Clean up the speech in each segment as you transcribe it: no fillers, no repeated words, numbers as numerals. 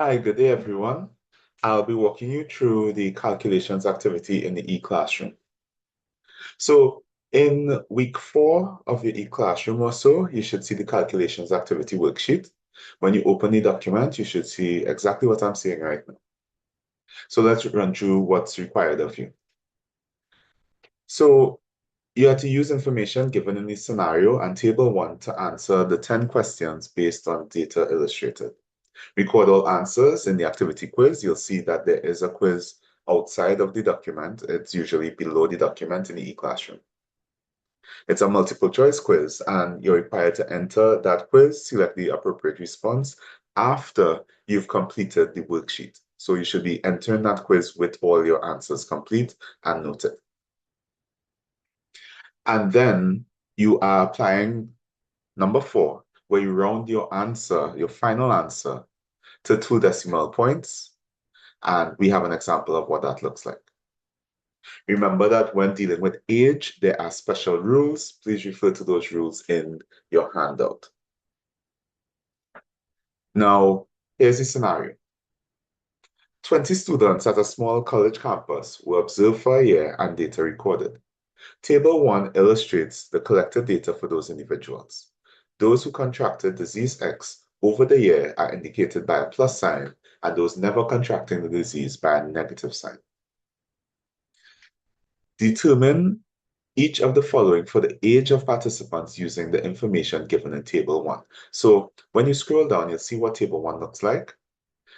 Hi, good day, everyone. I'll be walking you through the calculations activity in the e-classroom. So in week 4 of your e-classroom or so, you should see the calculations activity worksheet. When you open the document, you should see exactly what I'm saying right now. So let's run through what's required of you. So you have to use information given in the scenario and table 1 to answer the 10 questions based on data illustrated. Record all answers in the activity quiz. You'll see that there is a quiz outside of the document. It's usually below the document in the e-classroom. It's a multiple choice quiz, and you're required to enter that quiz, select the appropriate response after you've completed the worksheet. So you should be entering that quiz with all your answers complete and noted. And then you are applying number 4, where you round your answer, your final answer, to 2 decimal points. And we have an example of what that looks like. Remember that when dealing with age, there are special rules. Please refer to those rules in your handout. Now, here's the scenario. 20 students at a small college campus were observed for a year and data recorded. Table 1 illustrates the collected data for those individuals. Those who contracted disease X over the year are indicated by a plus sign, and those never contracting the disease by a negative sign. Determine each of the following for the age of participants using the information given in Table 1. So when you scroll down, you'll see what Table 1 looks like.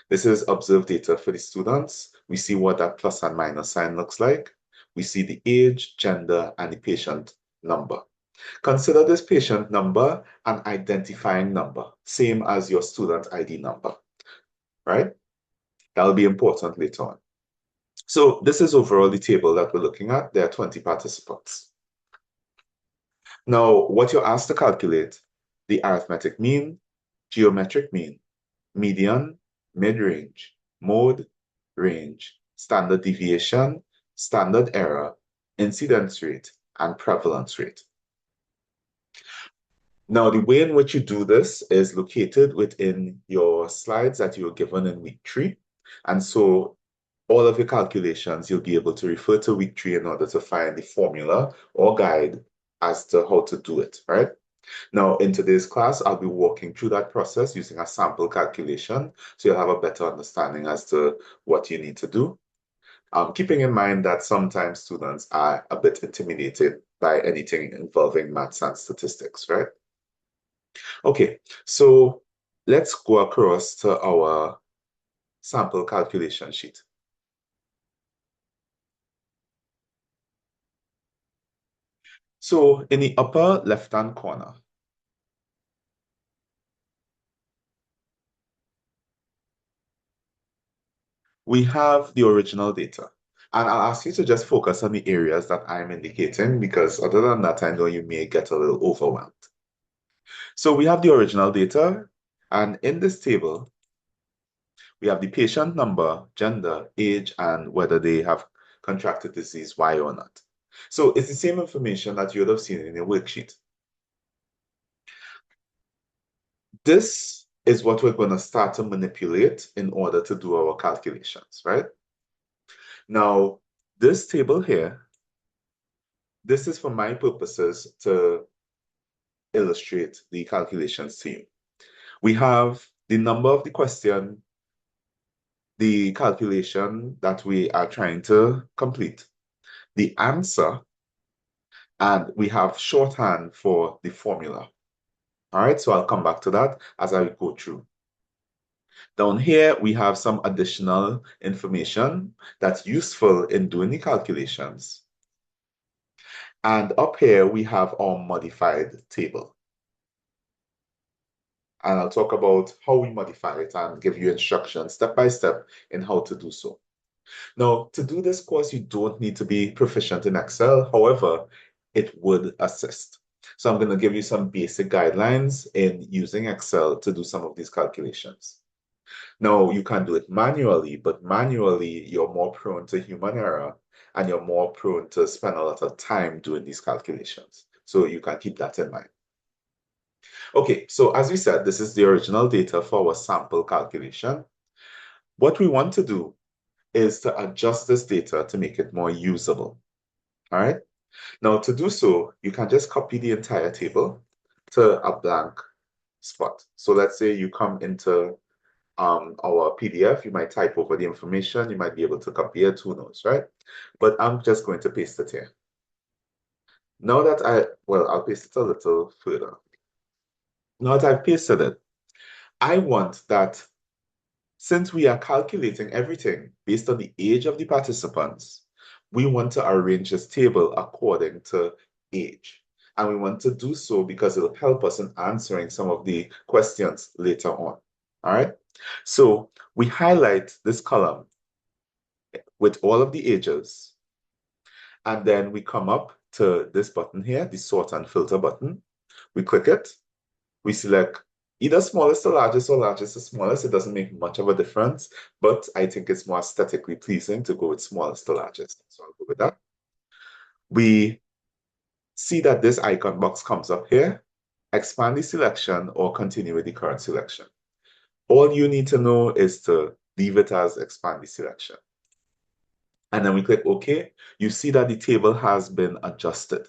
This is observed data for the students. We see what that plus and minus sign looks like. We see the age, gender, and the patient number. Consider this patient number an identifying number, same as your student ID number, right? That'll be important later on. So this is overall the table that we're looking at. There are 20 participants. Now, what you're asked to calculate, the arithmetic mean, geometric mean, median, mid-range, mode, range, standard deviation, standard error, incidence rate, and prevalence rate. Now, the way in which you do this is located within your slides that you were given in week 3. And so all of your calculations, you'll be able to refer to week 3 in order to find the formula or guide as to how to do it, right? Now, in today's class, I'll be walking through that process using a sample calculation, so you'll have a better understanding as to what you need to do. Keeping in mind that sometimes students are a bit intimidated by anything involving maths and statistics, right? Okay, so let's go across to our sample calculation sheet. So in the upper left-hand corner, we have the original data. And I'll ask you to just focus on the areas that I'm indicating, because other than that, I know you may get a little overwhelmed. So we have the original data, and in this table, we have the patient number, gender, age, and whether they have contracted disease Y or not. So it's the same information that you would have seen in your worksheet. This is what we're going to start to manipulate in order to do our calculations, right? Now, this table here, this is for my purposes to illustrate the calculations to you. We have the number of the question, the calculation that we are trying to complete, the answer, and we have shorthand for the formula. All right, so I'll come back to that as I go through. Down here, we have some additional information that's useful in doing the calculations. And up here, we have our modified table. And I'll talk about how we modify it and give you instructions step by step in how to do so. Now, to do this course, you don't need to be proficient in Excel. However, it would assist. So I'm going to give you some basic guidelines in using Excel to do some of these calculations. Now, you can do it manually, but manually, you're more prone to human error and you're more prone to spend a lot of time doing these calculations. So you can keep that in mind. Okay, so as we said, this is the original data for our sample calculation. What we want to do is to adjust this data to make it more usable. All right. Now, to do so, you can just copy the entire table to a blank spot. So let's say you come into our PDF, you might type over the information, you might be able to copy it, who knows, right? But I'm just going to paste it here. Now that I'll paste it a little further. Now that I've pasted it, I want that since we are calculating everything based on the age of the participants, we want to arrange this table according to age. And we want to do so because it'll help us in answering some of the questions later on. All right. So we highlight this column with all of the ages, and then we come up to this button here, the sort and filter button. We click it, we select either smallest to largest or largest to smallest. It doesn't make much of a difference, but I think it's more aesthetically pleasing to go with smallest to largest. So I'll go with that. We see that this icon box comes up here. Expand the selection or continue with the current selection. All you need to know is to leave it as expand the selection. And then we click OK. You see that the table has been adjusted.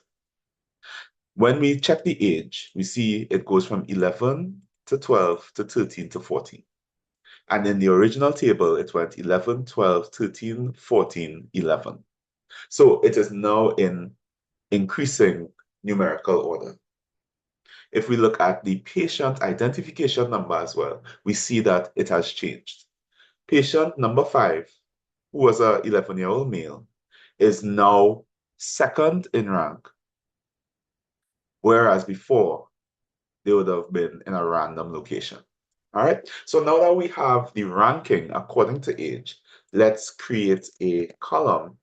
When we check the age, we see it goes from 11 to 12 to 13 to 14. And in the original table, it went 11, 12, 13, 14, 11. So it is now in increasing numerical order. If we look at the patient identification number as well, we see that it has changed. Patient number 5, who was an 11-year-old male, is now second in rank, whereas before, they would have been in a random location. All right, so now that we have the ranking according to age, let's create a column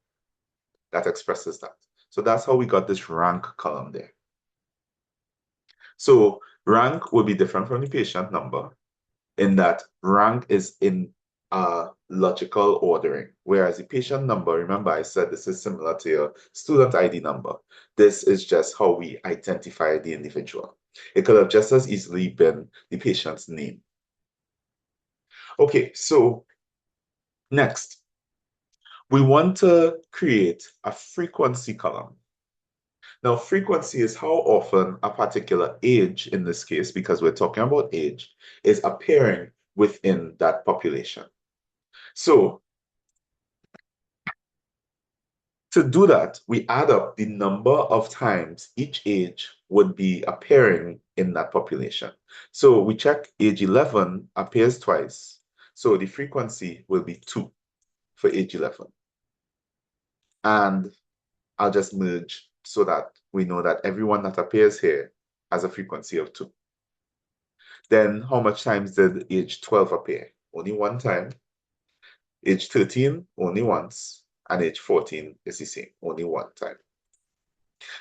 that expresses that. So that's how we got this rank column there. So rank will be different from the patient number in that rank is in logical ordering, whereas the patient number, remember I said this is similar to your student ID number. This is just how we identify the individual. It could have just as easily been the patient's name. Okay, so next, we want to create a frequency column. Now, frequency is how often a particular age, in this case, because we're talking about age, is appearing within that population. So to do that, we add up the number of times each age would be appearing in that population. So we check age 11 appears twice. So the frequency will be 2 for age 11. And I'll just merge so that we know that everyone that appears here has a frequency of 2. Then how much times did age 12 appear? Only one time. Age 13, only once. And age 14 is the same, only one time.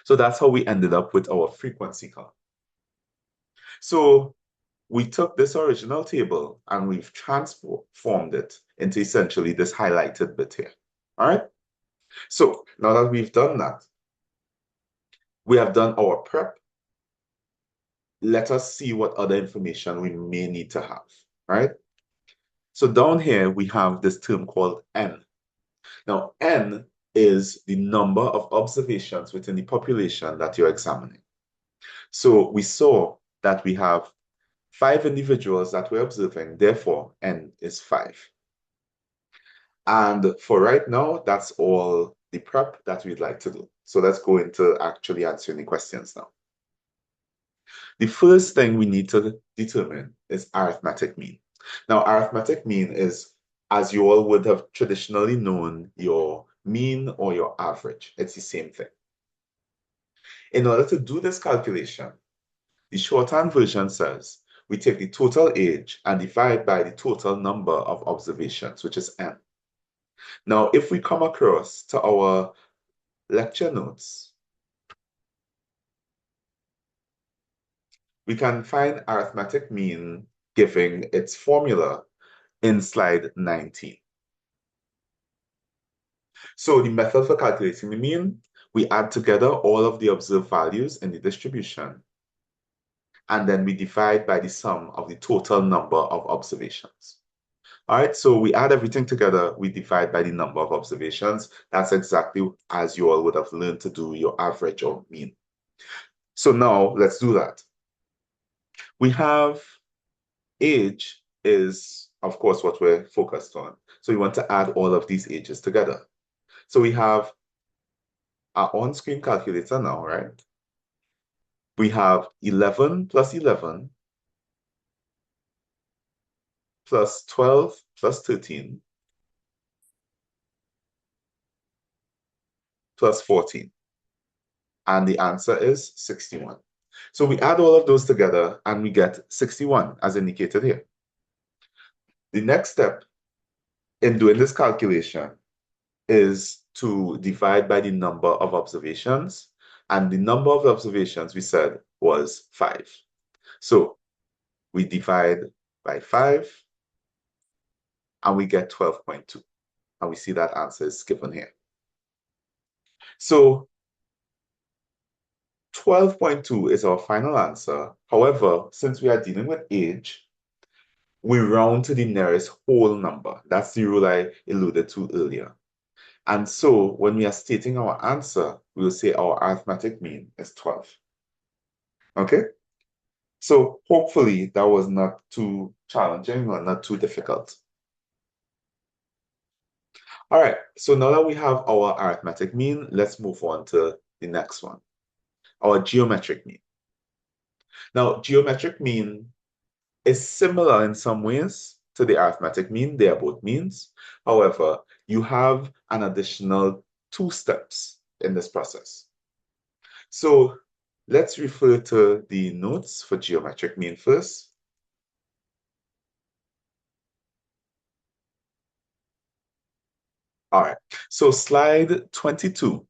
So that's how we ended up with our frequency column. So we took this original table and we've transformed it into essentially this highlighted bit here. All right. So now that we've done that, we have done our prep. Let us see what other information we may need to have, right? So down here, we have this term called N. Now, N is the number of observations within the population that you're examining. So we saw that we have 5 individuals that we're observing, therefore N is 5. And for right now, that's all the prep that we'd like to do. So let's go into actually answering the questions now. The first thing we need to determine is arithmetic mean. Now, arithmetic mean is, as you all would have traditionally known, your mean or your average. It's the same thing. In order to do this calculation, the shorthand version says we take the total age and divide by the total number of observations, which is N. Now, if we come across to our lecture notes, we can find arithmetic mean giving its formula in slide 19. So the method for calculating the mean, we add together all of the observed values in the distribution, and then we divide by the sum of the total number of observations. All right, so we add everything together, we divide by the number of observations. That's exactly as you all would have learned to do your average or mean. So now let's do that. We have age is, of course, what we're focused on. So we want to add all of these ages together. So we have our on-screen calculator now, right? We have 11 plus 11 plus 12 plus 13 plus 14. And the answer is 61. So we add all of those together and we get 61 as indicated here. The next step in doing this calculation is to divide by the number of observations. And the number of observations we said was 5. So we divide by 5 and we get 12.2. And we see that answer is given here. So 12.2 is our final answer. However, since we are dealing with age, we round to the nearest whole number. That's the rule I alluded to earlier. And so when we are stating our answer, we will say our arithmetic mean is 12. Okay? So hopefully that was not too challenging or not too difficult. All right, so now that we have our arithmetic mean, let's move on to the next one, our geometric mean. Now, geometric mean is similar in some ways to the arithmetic mean. They are both means. However, you have an additional 2 steps in this process. So let's refer to the notes for geometric mean first. All right, so slide 22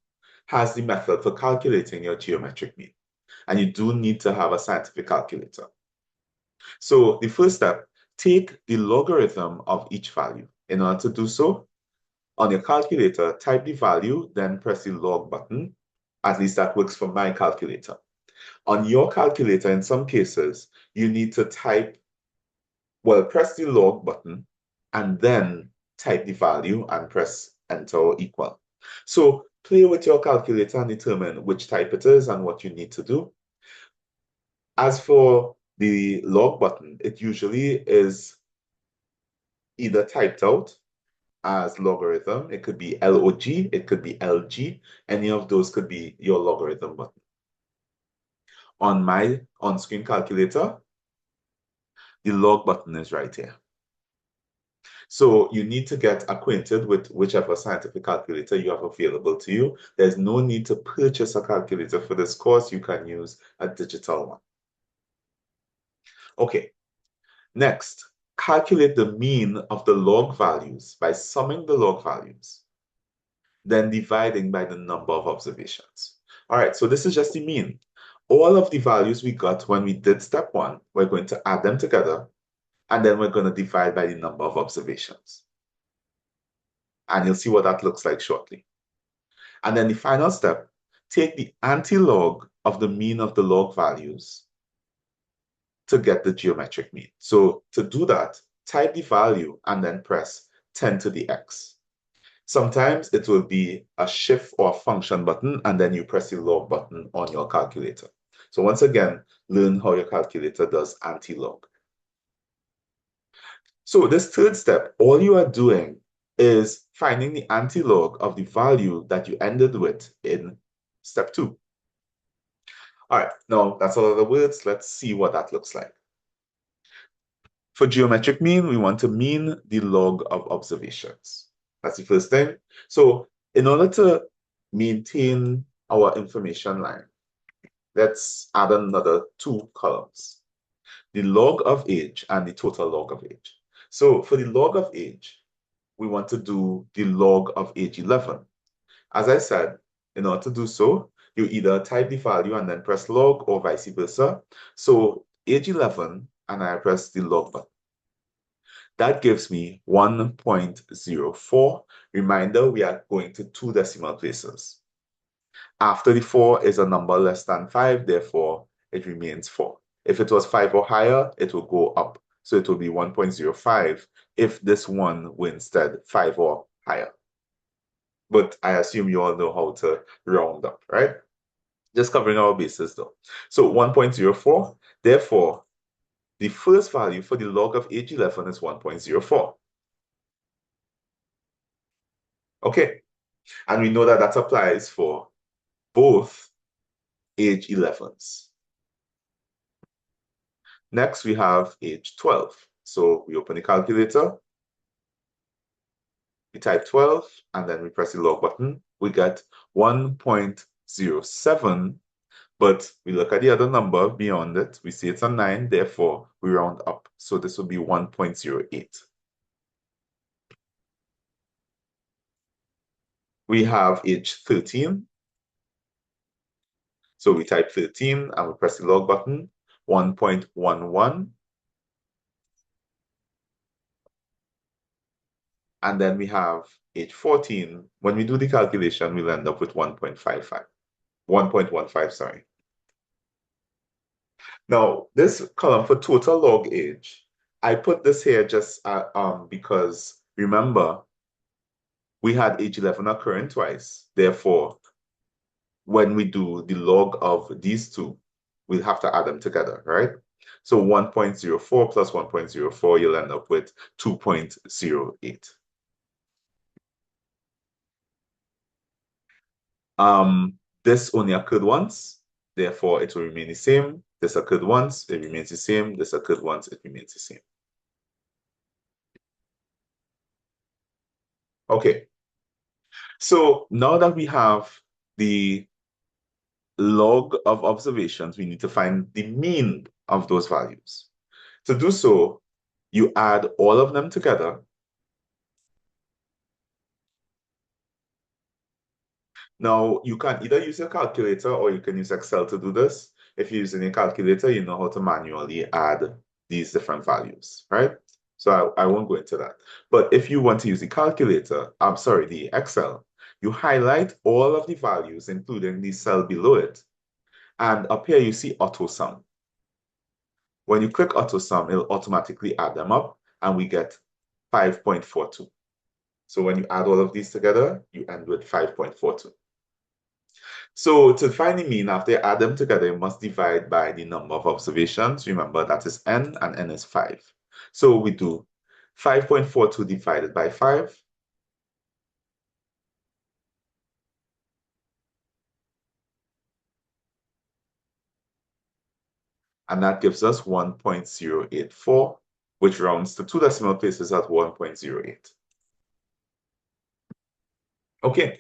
has the method for calculating your geometric mean. And you do need to have a scientific calculator. So the first step, take the logarithm of each value. In order to do so, on your calculator, type the value, then press the log button. At least that works for my calculator. On your calculator, in some cases, you need to press the log button and then type the value and press enter or equal. So play with your calculator and determine which type it is and what you need to do. As for the log button, it usually is either typed out as logarithm. It could be log, it could be lg. Any of those could be your logarithm button. On my on-screen calculator, the log button is right here. So you need to get acquainted with whichever scientific calculator you have available to you. There's no need to purchase a calculator for this course. You can use a digital one. Okay, next, calculate the mean of the log values by summing the log values, then dividing by the number of observations. All right, so this is just the mean. All of the values we got when we did step 1, we're going to add them together, and then we're going to divide by the number of observations. And you'll see what that looks like shortly. And then the final step, take the anti-log of the mean of the log values to get the geometric mean. So to do that, type the value and then press 10 to the x. Sometimes it will be a shift or a function button, and then you press the log button on your calculator. So once again, learn how your calculator does anti-log. So this third step, all you are doing is finding the anti-log of the value that you ended with in step 2. All right, now that's all of the words. Let's see what that looks like. For geometric mean, we want to mean the log of observations. That's the first thing. So in order to maintain our information line, let's add another 2 columns, the log of age and the total log of age. So for the log of age, we want to do the log of age 11. As I said, in order to do so, you either type the value and then press log or vice versa. So age 11, and I press the log button. That gives me 1.04. Reminder, we are going to 2 decimal places. After the 4 is a number less than 5, therefore it remains 4. If it was 5 or higher, it will go up. So it will be 1.05 if this one were instead 5 or higher. But I assume you all know how to round up, right? Just covering our bases though. So 1.04, therefore, the first value for the log of age 11 is 1.04. Okay, and we know that that applies for both age 11s. Next, we have age 12. So we open the calculator, we type 12, and then we press the log button. We get 1.07, but we look at the other number beyond it. We see it's a 9, therefore we round up. So this would be 1.08. We have age 13. So we type 13 and we press the log button, 1.11. And then we have age 14. When we do the calculation, we'll end up with 1.55. 1.15, sorry. Now, this column for total log age, I put this here just because remember, we had age 11 occurring twice. Therefore, when we do the log of these two, we'll have to add them together, right? So 1.04 plus 1.04, you'll end up with 2.08. This only occurred once, therefore it will remain the same. This occurred once, it remains the same. This occurred once, it remains the same. Okay, so now that we have the log of observations, we need to find the mean of those values. To do so, you add all of them together. Now, you can either use your calculator or you can use Excel to do this. If you're using a calculator, you know how to manually add these different values, right? So I won't go into that. But if you want to use the calculator, I'm sorry, the Excel, you highlight all of the values, including the cell below it. And up here, you see auto sum. When you click auto sum, it'll automatically add them up, and we get 5.42. So when you add all of these together, you end with 5.42. So to find the mean, after you add them together, you must divide by the number of observations. Remember, that is n, and n is 5. So we do 5.42 divided by 5. And that gives us 1.084, which rounds to 2 decimal places at 1.08. Okay.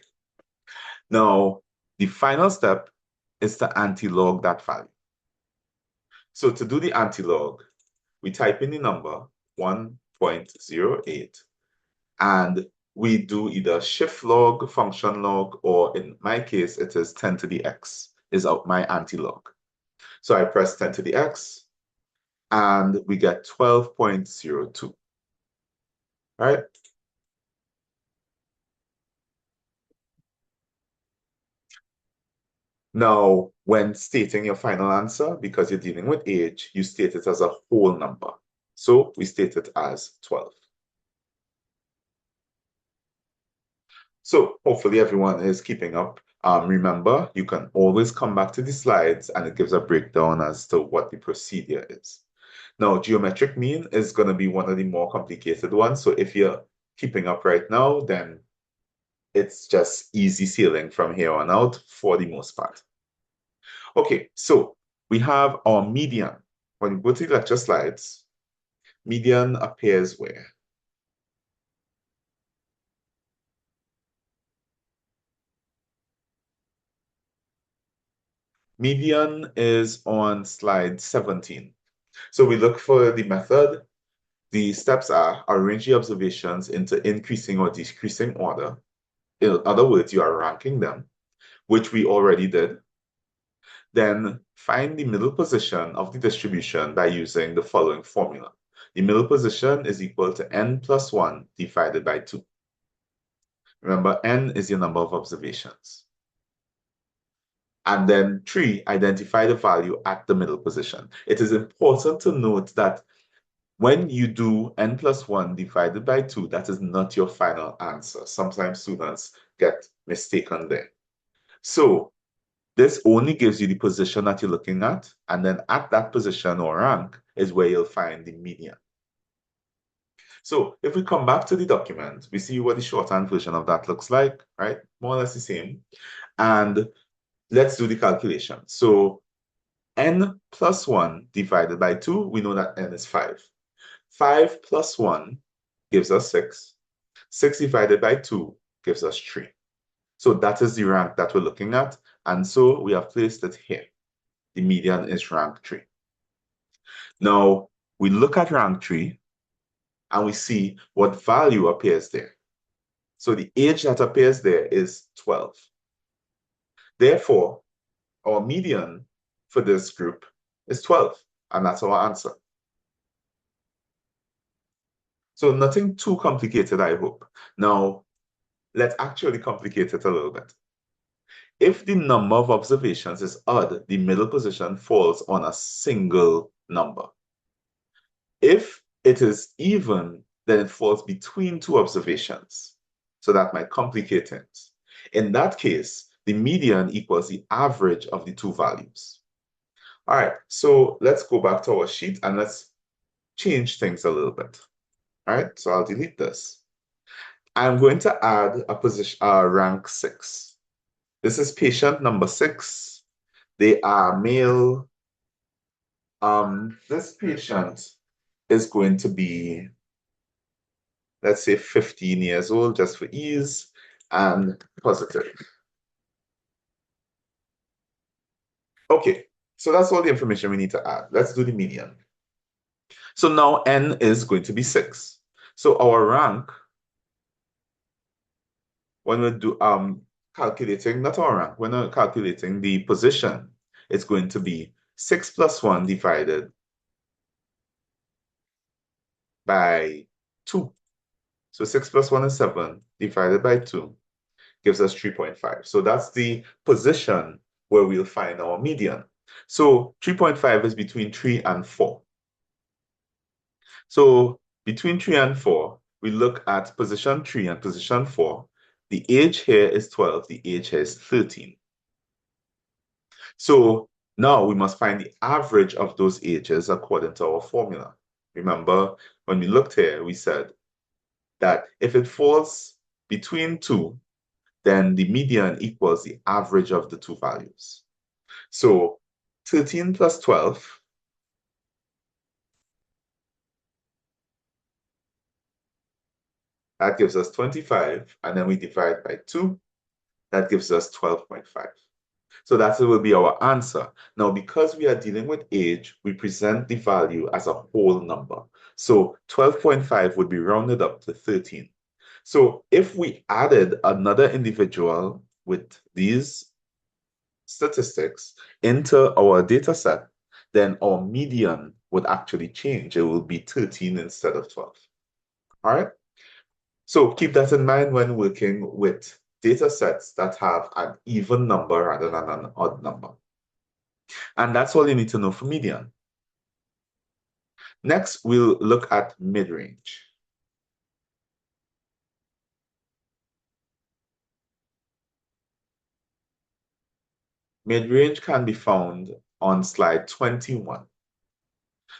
Now, the final step is to anti-log that value. So to do the anti-log, we type in the number 1.08, and we do either shift log, function log, or in my case, it is 10 to the x is my anti-log. So I press 10 to the x, and we get 12.02, right? Now, when stating your final answer, because you're dealing with age, you state it as a whole number. So we state it as 12. So hopefully everyone is keeping up. Remember, you can always come back to the slides and it gives a breakdown as to what the procedure is. Now, geometric mean is going to be one of the more complicated ones. So if you're keeping up right now, then it's just easy sailing from here on out for the most part. Okay, so we have our median. When you go to the lecture slides, median appears where? Median is on slide 17. So we look for the method. The steps are arrange the observations into increasing or decreasing order. In other words, you are ranking them, which we already did. Then find the middle position of the distribution by using the following formula. The middle position is equal to n plus 1 divided by 2. Remember, n is your number of observations. And then 3, identify the value at the middle position. It is important to note that When you do n plus 1 divided by 2, that is not your final answer. Sometimes students get mistaken there. So this only gives you the position that you're looking at, and then at that position or rank is where you'll find the median. So if we come back to the document, we see what the shorthand version of that looks like, right? More or less the same. And let's do the calculation. So n plus 1 divided by 2, we know that n is 5. 5 plus 1 gives us 6. 6 divided by 2 gives us 3. So that is the rank that we're looking at. And so we have placed it here. The median is rank 3. Now, we look at rank 3 and we see what value appears there. So the age that appears there is 12. Therefore, our median for this group is 12, and that's our answer. So nothing too complicated, I hope. Now, let's actually complicate it a little bit. If the number of observations is odd, the middle position falls on a single number. If it is even, then it falls between two observations. So that might complicate it. In that case, the median equals the average of the two values. All right, so let's go back to our sheet and let's change things a little bit. All right, so I'll delete this. I'm going to add a position, rank 6. This is patient number 6. They are male. This patient is going to be, let's say, 15 years old, just for ease, and positive. Okay, so that's all the information we need to add. Let's do the median. So now n is going to be 6. So our rank, when we do calculating, not our rank, when we're calculating the position, it's going to be 6 plus 1 divided by 2. So 6 plus 1 is 7 divided by 2 gives us 3.5. So that's the position where we'll find our median. So 3.5 is between 3 and 4. So between 3 and 4, we look at position 3 and position 4. The age here is 12, the age here is 13. So now we must find the average of those ages according to our formula. Remember, when we looked here, we said that if it falls between 2, then the median equals the average of the two values. So 13 plus 12 that gives us 25, and then we divide by 2, that gives us 12.5. So that will be our answer. Now, because we are dealing with age, we present the value as a whole number. So 12.5 would be rounded up to 13. So if we added another individual with these statistics into our data set, then our median would actually change. It will be 13 instead of 12. All right? So keep that in mind when working with data sets that have an even number rather than an odd number. And that's all you need to know for median. Next, we'll look at mid-range. Mid-range can be found on slide 21.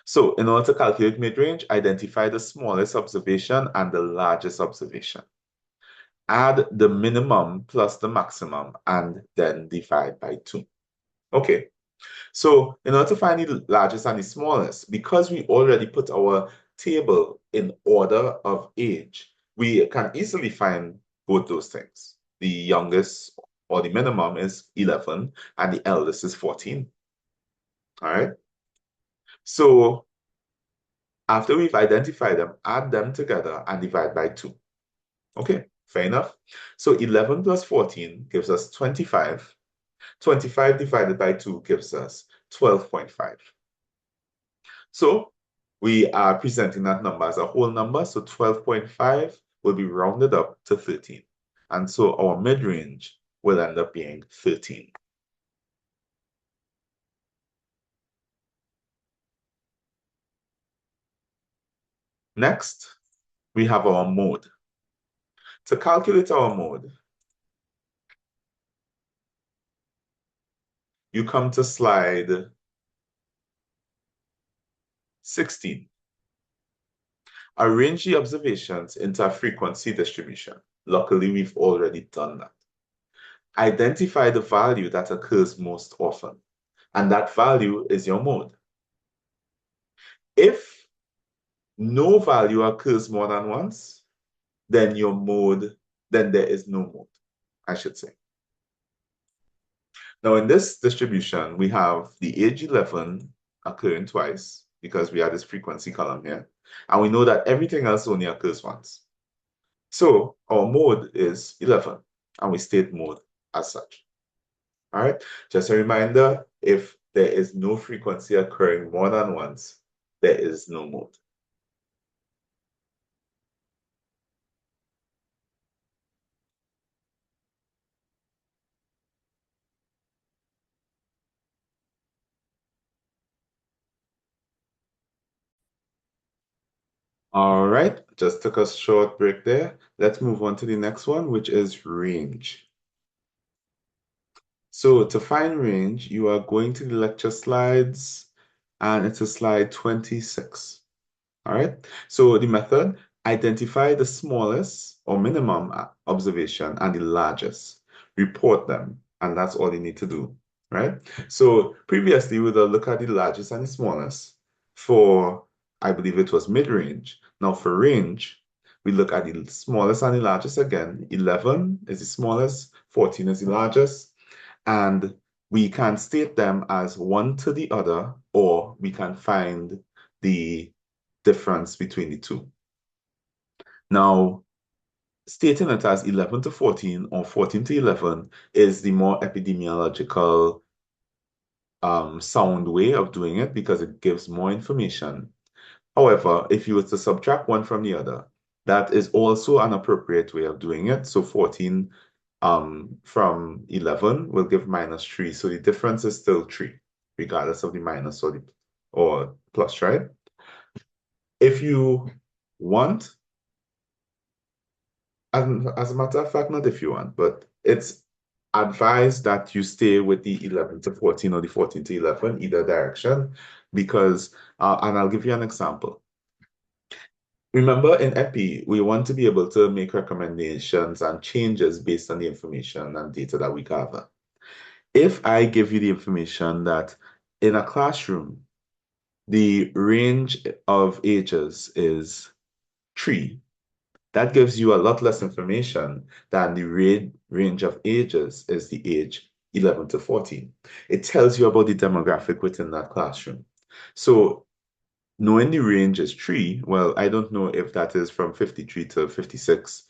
So in order to calculate mid-range, identify the smallest observation and the largest observation. Add the minimum plus the maximum and then divide by 2. Okay, so in order to find the largest and the smallest, because we already put our table in order of age, we can easily find both those things. The youngest or the minimum is 11 and the eldest is 14. All right. So after we've identified them, add them together and divide by 2. Okay, fair enough. So 11 plus 14 gives us 25. 25 divided by 2 gives us 12.5. So we are presenting that number as a whole number. So 12.5 will be rounded up to 13. And so our mid-range will end up being 13. Next, we have our mode. To calculate our mode, you come to slide 16. Arrange the observations into a frequency distribution. Luckily, we've already done that. Identify the value that occurs most often, and that value is your mode. If no value occurs more than once, then there is no mode, I should say. Now, in this distribution, we have the age 11 occurring twice because we have this frequency column here. And we know that everything else only occurs once. So our mode is 11, and we state mode as such. All right, just a reminder, if there is no frequency occurring more than once, there is no mode. All right, just took a short break there. Let's move on to the next one, which is range. So to find range, you are going to the lecture slides, and it's a slide 26. All right, so the method, identify the smallest or minimum observation and the largest. Report them, and that's all you need to do, right? So previously, we would look at the largest and the smallest for, I believe it was mid-range. Now for range, we look at the smallest and the largest again. 11 is the smallest, 14 is the largest, and we can state them as one to the other, or we can find the difference between the two. Now, stating it as 11 to 14 or 14 to 11 is the more epidemiological sound way of doing it because it gives more information. However, if you were to subtract one from the other, that is also an appropriate way of doing it. So 14 from 11 will give -3. So the difference is still 3, regardless of the minus or plus, right? If you want, as a matter of fact, not if you want, but it's advised that you stay with the 11 to 14 or the 14 to 11, either direction, because, and I'll give you an example. Remember, in EPI, we want to be able to make recommendations and changes based on the information and data that we gather. If I give you the information that in a classroom, the range of ages is 3, that gives you a lot less information than the range of ages is the age 11 to 14. It tells you about the demographic within that classroom. So knowing the range is 3, well, I don't know if that is from 53 to 56,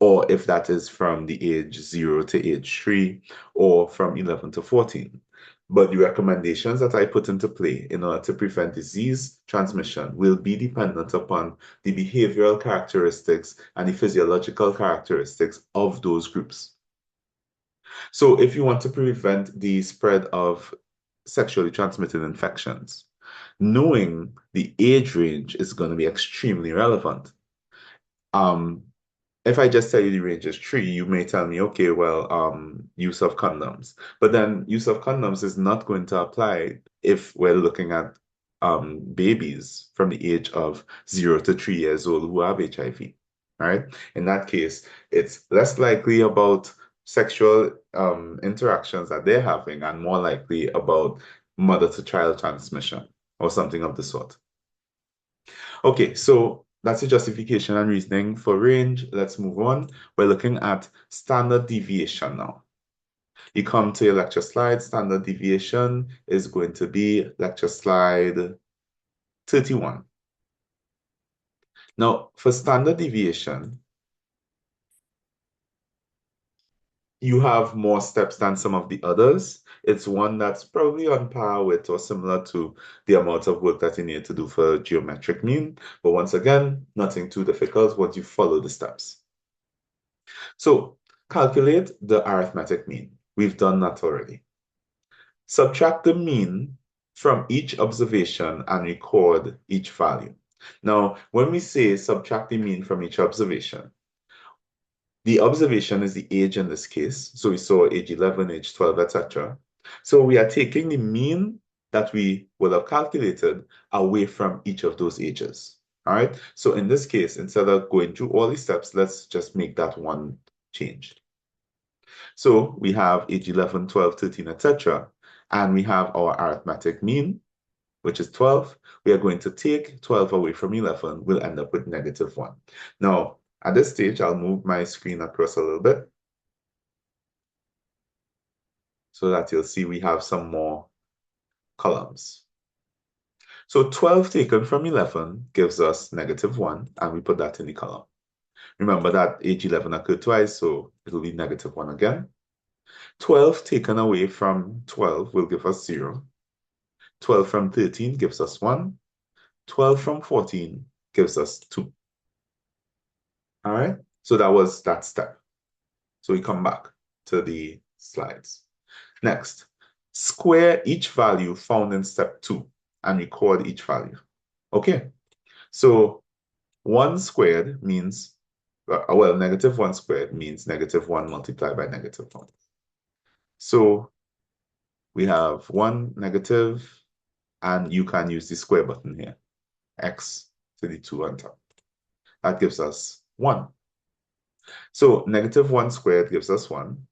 or if that is from the age 0 to age 3, or from 11 to 14. But the recommendations that I put into play in order to prevent disease transmission will be dependent upon the behavioral characteristics and the physiological characteristics of those groups. So if you want to prevent the spread of sexually transmitted infections, knowing the age range is going to be extremely relevant. If I just tell you the range is 3, you may tell me, okay, well, use of condoms. But then use of condoms is not going to apply if we're looking at babies from the age of 0 to 3 years old who have HIV, right? In that case, it's less likely about sexual interactions that they're having and more likely about mother-to-child transmission or something of the sort. Okay, so that's the justification and reasoning for range. Let's move on. We're looking at standard deviation now. You come to your lecture slide. Standard deviation is going to be lecture slide 31. Now, for standard deviation, you have more steps than some of the others. It's one that's probably on par with or similar to the amount of work that you need to do for geometric mean. But once again, nothing too difficult once you follow the steps. So calculate the arithmetic mean. We've done that already. Subtract the mean from each observation and record each value. Now, when we say subtract the mean from each observation, the observation is the age in this case. So we saw age 11, age 12, etc. So we are taking the mean that we would have calculated away from each of those ages. All right. So in this case, instead of going through all these steps, let's just make that one change. So we have age 11, 12, 13, etc. And we have our arithmetic mean, which is 12. We are going to take 12 away from 11. We'll end up with -1. Now, at this stage, I'll move my screen across a little bit so that you'll see we have some more columns. So 12 taken from 11 gives us -1, and we put that in the column. Remember that age 11 occurred twice, so it'll be -1 again. 12 taken away from 12 will give us 0. 12 from 13 gives us 1. 12 from 14 gives us 2. All right, so that was that step. So we come back to the slides. Next, square each value found in step 2 and record each value. Okay, so 1 squared means, well, -1 squared means -1 multiplied by -1. So we have 1 negative, and you can use the square button here, x to the 2 on top. That gives us 1. So -1 squared gives us 1.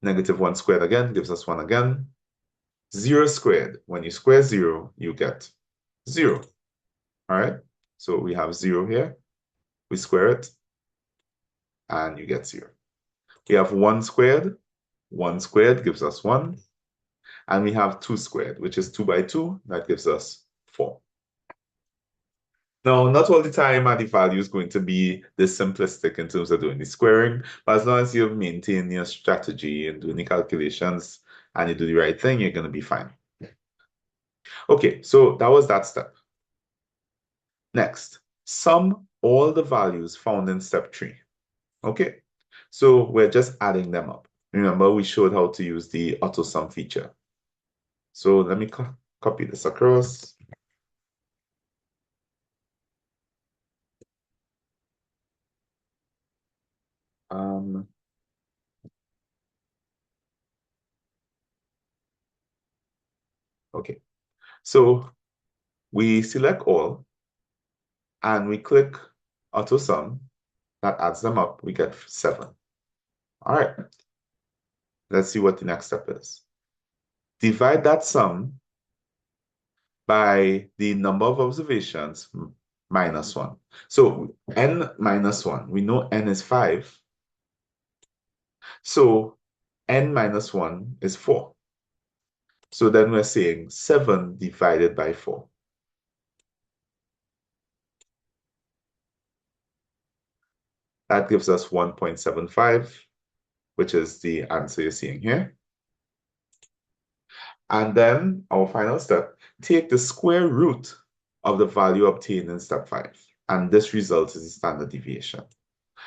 -1 squared again gives us 1 again. 0 squared, when you square 0, you get 0. All right, so we have 0 here. We square it, and you get 0. We have 1 squared. 1 squared gives us 1. And we have 2 squared, which is 2 by 2. That gives us 4. Now, not all the time are the values going to be this simplistic in terms of doing the squaring, but as long as you maintain your strategy and doing the calculations and you do the right thing, you're going to be fine. Okay, so that was that step. Next, sum all the values found in step 3. Okay, so we're just adding them up. Remember, we showed how to use the auto sum feature. So let me copy this across. Okay, so we select all and we click auto sum. That adds them up. We get 7. All right, let's see what the next step is. Divide that sum by the number of observations minus 1. So n minus 1, we know n is 5. So n minus 1 is 4. So then we're saying 7 divided by 4. That gives us 1.75, which is the answer you're seeing here. And then our final step, take the square root of the value obtained in step 5. And this result is the standard deviation.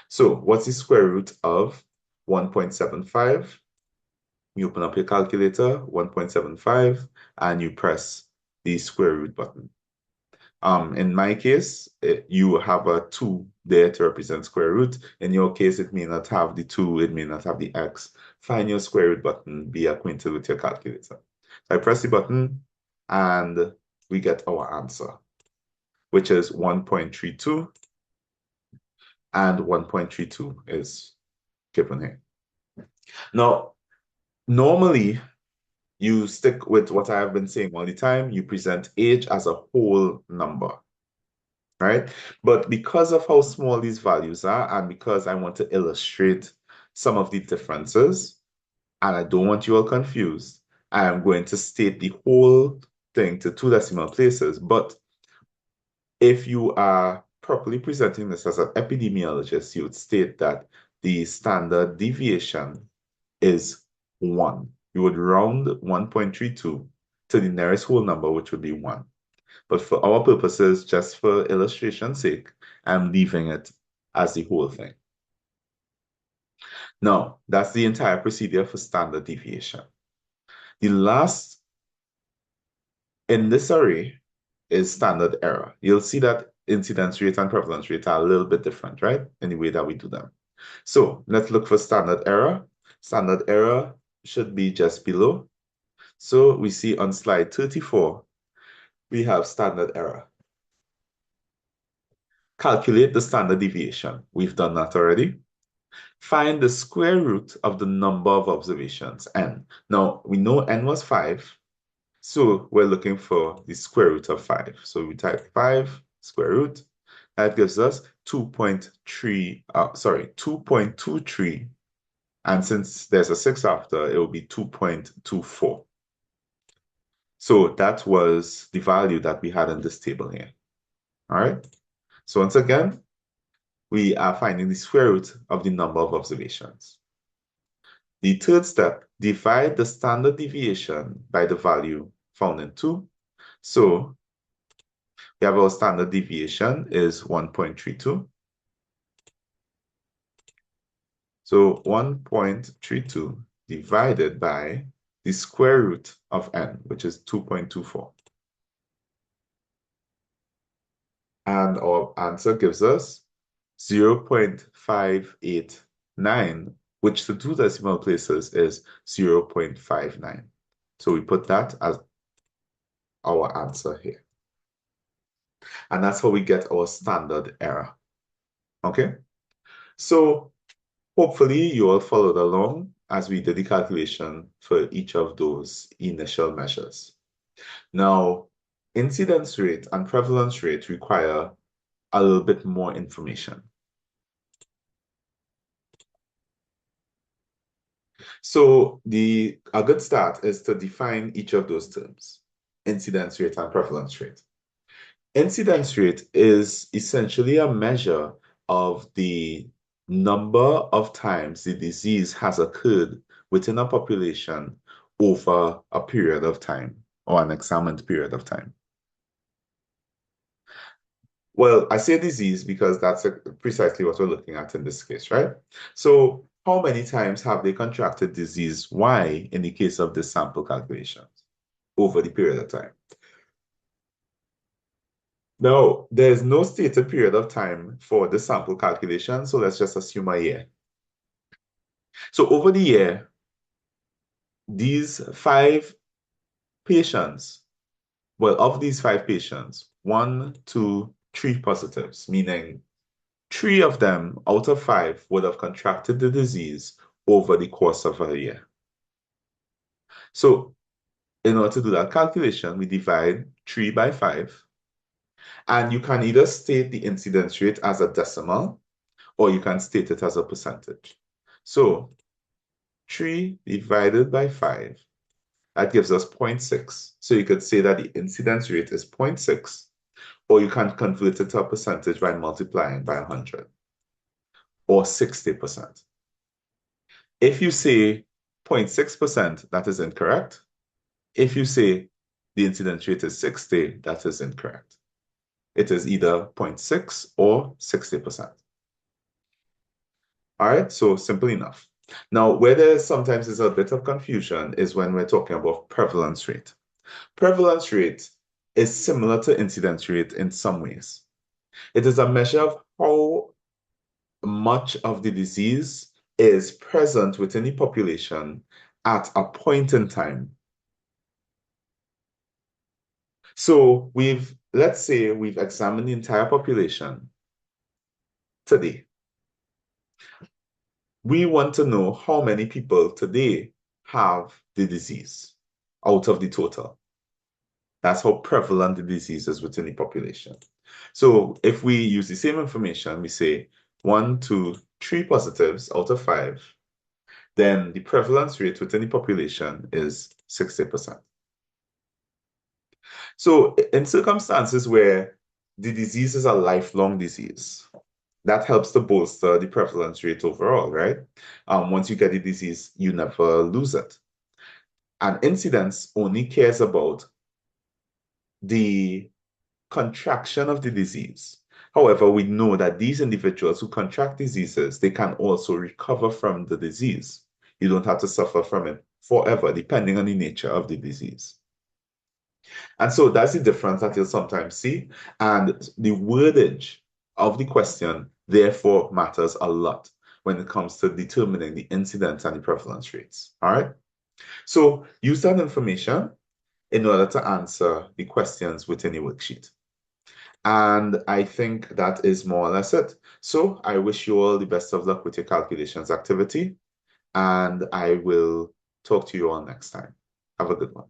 So what's the square root of 1.75? You open up your calculator, 1.75, and you press the square root button. In my case, you have a 2 there to represent square root. In your case, it may not have the 2, it may not have the x. Find your square root button, be acquainted with your calculator. So I press the button, and we get our answer, which is 1.32, and 1.32 is given here. Now, normally, you stick with what I have been saying all the time. You present age as a whole number, right? But because of how small these values are, and because I want to illustrate some of the differences, and I don't want you all confused, I am going to state the whole thing to 2 decimal places. But if you are properly presenting this as an epidemiologist, you would state that the standard deviation is 1. You would round 1.32 to the nearest whole number, which would be 1. But for our purposes, just for illustration's sake, I'm leaving it as the whole thing. Now, that's the entire procedure for standard deviation. The last in this array is standard error. You'll see that incidence rate and prevalence rate are a little bit different, right? In the way that we do them. So let's look for standard error. Standard error should be just below. So we see on slide 34, we have standard error. Calculate the standard deviation. We've done that already. Find the square root of the number of observations, n. Now, we know n was 5, so we're looking for the square root of 5. So we type 5 square root. That gives us 2.23. And since there's a 6 after, it will be 2.24. So that was the value that we had in this table here. All right. So once again, we are finding the square root of the number of observations. The third step, divide the standard deviation by the value found in 2. So we have our standard deviation is 1.32. So 1.32 divided by the square root of n, which is 2.24. And our answer gives us 0.589, which to two decimal places is 0.59. So we put that as our answer here. And that's how we get our standard error. Okay? So hopefully you all followed along as we did the calculation for each of those initial measures. Now, incidence rate and prevalence rate require a little bit more information. So a good start is to define each of those terms, incidence rate and prevalence rate. Incidence rate is essentially a measure of the number of times the disease has occurred within a population over a period of time or an examined period of time. Well, I say disease because that's precisely what we're looking at in this case, right? So how many times have they contracted disease Y in the case of this sample calculations over the period of time? Now, there's no stated period of time for the sample calculation, so let's just assume a year. So over the year, these 5 patients, well, of these 5 patients, 1, 2, 3 positives, meaning 3 of them out of 5 would have contracted the disease over the course of a year. So in order to do that calculation, we divide 3 by 5. And you can either state the incidence rate as a decimal, or you can state it as a percentage. So 3 divided by 5, that gives us 0.6. So you could say that the incidence rate is 0.6, or you can convert it to a percentage by multiplying by 100, or 60%. If you say 0.6%, that is incorrect. If you say the incidence rate is 60, that is incorrect. It is either 0.6 or 60%. All right, so simple enough. Now, where there sometimes is a bit of confusion is when we're talking about prevalence rate. Prevalence rate is similar to incidence rate in some ways. It is a measure of how much of the disease is present within the population at a point in time. So let's say we've examined the entire population today. We want to know how many people today have the disease out of the total. That's how prevalent the disease is within the population. So if we use the same information, we say 1, 2, 3 positives out of 5, then the prevalence rate within the population is 60%. So in circumstances where the disease is a lifelong disease, that helps to bolster the prevalence rate overall, right? Once you get the disease, you never lose it. And incidence only cares about the contraction of the disease. However, we know that these individuals who contract diseases, they can also recover from the disease. You don't have to suffer from it forever, depending on the nature of the disease. And so that's the difference that you'll sometimes see. And the wordage of the question, therefore, matters a lot when it comes to determining the incidence and the prevalence rates. All right. So use that information in order to answer the questions within your worksheet. And I think that is more or less it. So I wish you all the best of luck with your calculations activity, and I will talk to you all next time. Have a good one.